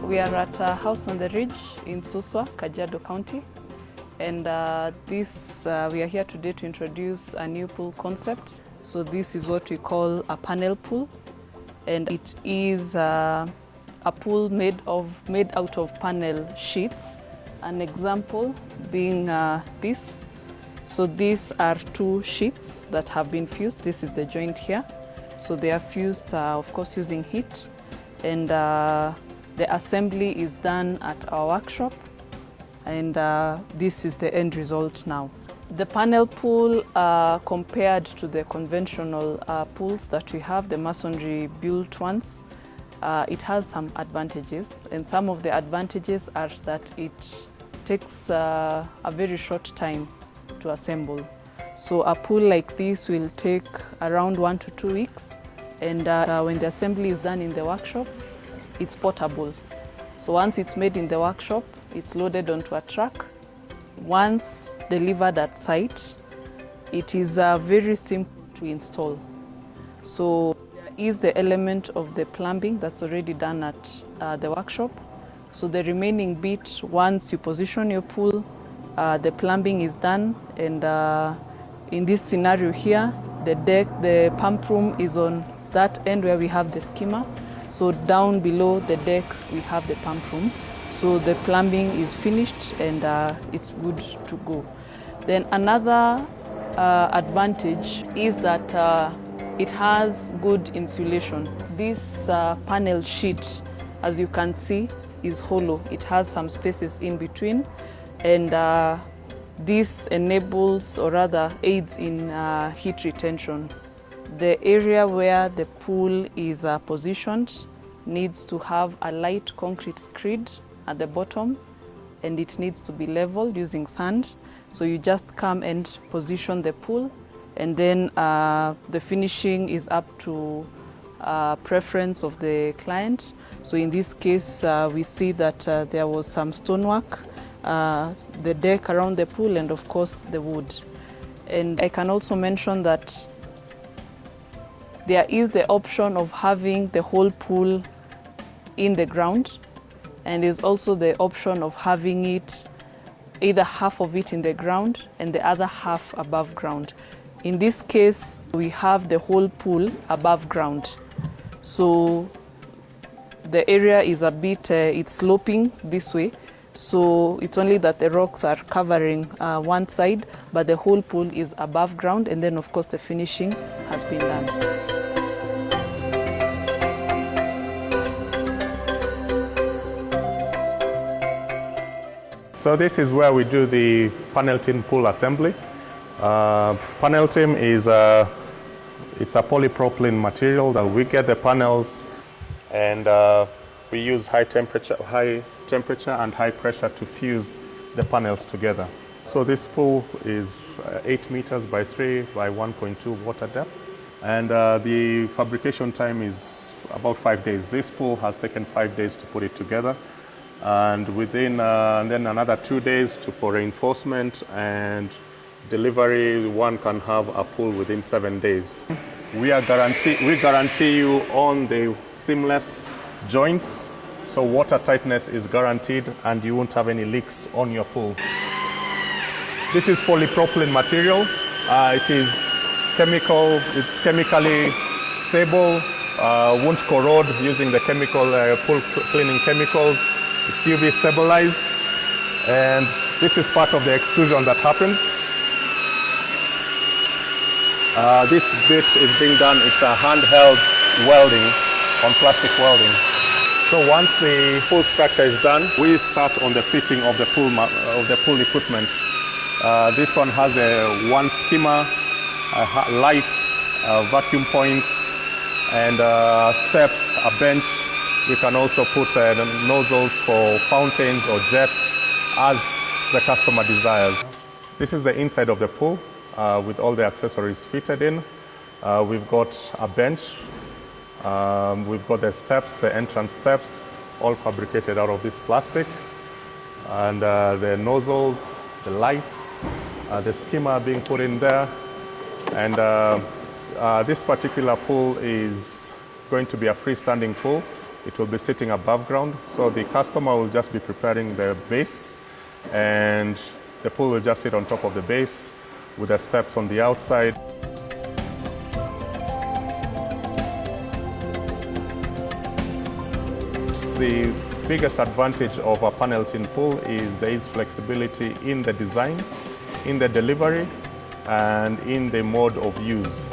We are at a house on the ridge in Suswa, Kajiado County. And we are here today to introduce a new pool concept. So this is what we call a panel pool. And it is a pool made out of panel sheets. An example being this. So these are two sheets that have been fused. This is the joint here. So they are fused, of course, using heat. And the assembly is done at our workshop. And this is the end result now. The panel pool, compared to the conventional pools that we have, the masonry built ones, it has some advantages. And some of the advantages are that it takes a very short time to assemble. So a pool like this will take around 1 to 2 weeks. And when the assembly is done in the workshop, it's portable. So once it's made in the workshop, it's loaded onto a truck. Once delivered at site, it is very simple to install. So there is the element of the plumbing that's already done at the workshop. So the remaining bit, once you position your pool, the plumbing is done. And in this scenario here, the pump room is on that end where we have the skimmer. So down below the deck, we have the pump room. So the plumbing is finished and it's good to go. Then another advantage is that it has good insulation. This panel sheet, as you can see, is hollow. It has some spaces in between, and this enables, or rather aids in heat retention. The area where the pool is positioned needs to have a light concrete screed at the bottom, and it needs to be leveled using sand. So you just come and position the pool, and then the finishing is up to preference of the client. So in this case, we see that there was some stonework, the deck around the pool, and of course the wood. And I can also mention that there is the option of having the whole pool in the ground, and there's also the option of having it, either half of it in the ground and the other half above ground. In this case, we have the whole pool above ground. So the area is a bit, it's sloping this way. So it's only that the rocks are covering one side, but the whole pool is above ground, and then of course the finishing has been done. So this is where we do the Paneltim pool assembly. Paneltim is it's a polypropylene material that we get the panels, and we use high temperature and high pressure to fuse the panels together. So this pool is 8 meters by 3 by 1.2 water depth, and the fabrication time is about 5 days. This pool has taken 5 days to put it together. And within then another 2 days for reinforcement and delivery, one can have a pool within 7 days. We guarantee you on the seamless joints, so water tightness is guaranteed and you won't have any leaks on your pool. This is polypropylene material. It's chemically stable, won't corrode using the pool cleaning chemicals. It's UV stabilized, and this is part of the extrusion that happens. This bit is being done, it's a handheld welding on plastic welding. So once the pool structure is done, we start on the fitting of the pool equipment. This one has one skimmer, lights, vacuum points, and steps, a bench. We can also put nozzles for fountains or jets as the customer desires. This is the inside of the pool with all the accessories fitted in. We've got a bench, we've got the steps, the entrance steps, all fabricated out of this plastic. And the nozzles, the lights, the skimmer being put in there. And this particular pool is going to be a freestanding pool. it will be sitting above ground. So the customer will just be preparing the base, and the pool will just sit on top of the base with the steps on the outside. The biggest advantage of a Paneltim pool is there is flexibility in the design, in the delivery, and in the mode of use.